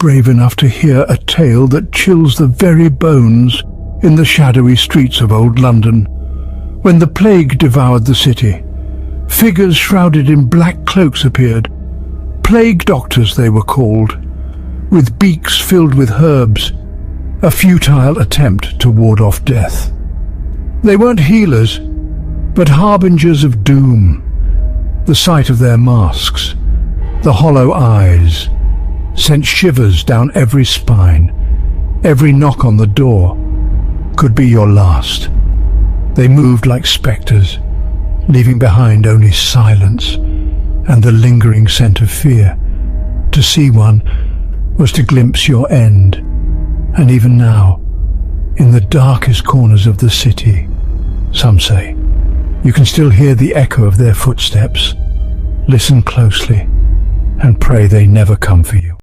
brave enough to hear a tale that chills the very bones in the shadowy streets of old London. When the plague devoured the city, figures shrouded in black cloaks appeared. Plague doctors they were called, with beaks filled with herbs, a futile attempt to ward off death. They weren't healers, but harbingers of doom. The sight of their masks, the hollow eyes, sent shivers down every spine. Every knock on the door could be your last. They moved like spectres, leaving behind only silence and the lingering scent of fear. To see one was to glimpse your end, and even now, in the darkest corners of the city, some say, you can still hear the echo of their footsteps. Listen closely and pray they never come for you.